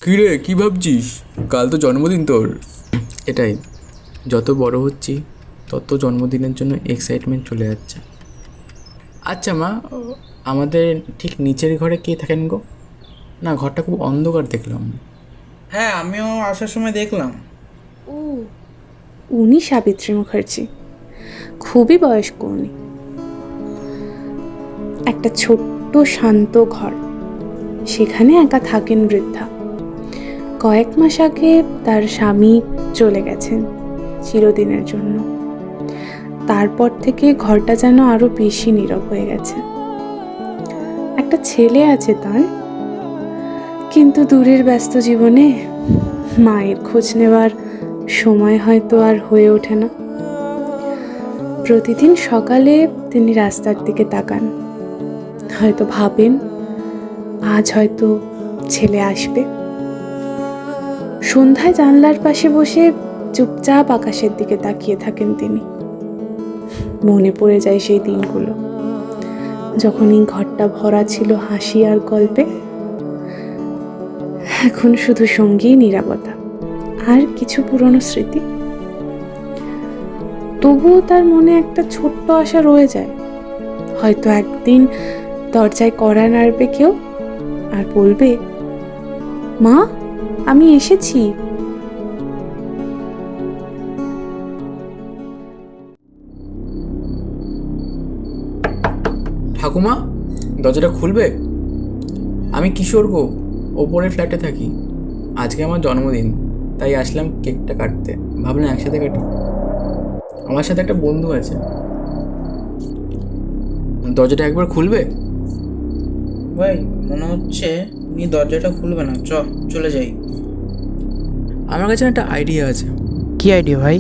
কী রে, কী ভাবছিস? কাল তো জন্মদিন তোর। এটাই, যত বড় হচ্ছি তত জন্মদিনের জন্য এক্সাইটমেন্ট চলে যাচ্ছে। আচ্ছা মা, আমাদের ঠিক নিচের ঘরে কে থাকেন গো? না, ঘরটা খুব অন্ধকার দেখলাম। হ্যাঁ, আমিও আসার সময় দেখলাম। ও, উনি সাবিত্রী মুখার্জি, খুবই বয়স্ক উনি। একটা ছোট্ট শান্ত ঘর, সেখানে একা থাকেন বৃদ্ধা। কয়েক মাস আগে তার স্বামী চলে গেছেন চিরদিনের জন্য। তারপর থেকে ঘরটা যেন আরো বেশি নীরব হয়ে গেছে। একটা ছেলে আছে তার, কিন্তু দূরের ব্যস্ত জীবনে মায়ের খোঁজ নেওয়ার সময় হয়তো আর হয়ে ওঠে না। প্রতিদিন সকালে তিনি রাস্তার দিকে তাকান, হয়তো ভাবেন আজ হয়তো ছেলে আসবে। সন্ধ্যায় জানলার পাশে বসে চুপচাপ আকাশের দিকে তাকিয়ে থাকেন তিনি। মনে পড়ে যায় সেই দিনগুলো, যখন এই ঘরটা ভরা ছিল হাসি আর গল্পে। এখন শুধু সঙ্গী, নীরবতা আর কিছু পুরনো স্মৃতি। তবুও তার মনে একটা ছোট্ট আশা রয়ে যায়, হয়তো একদিন দরজায় কড়া নাড়বে কেউ আর বলবে, মা, আমি এসেছি। ঠাকুমা, দরজাটা খুলবে? আমি কিশোর গো, ওপরের ফ্ল্যাটে থাকি। আজকে আমার জন্মদিন, তাই আসলাম কেকটা কাটতে। ভাবলাম একসাথে কাটি। আমার সাথে একটা বন্ধু আছে। দরজাটা একবার খুলবে? ভাই, মনে হচ্ছে উনি দরজাটা খুলবে না। চলে যাই। আমার কাছে একটা আইডিয়া আছে। কি আইডিয়া ভাই?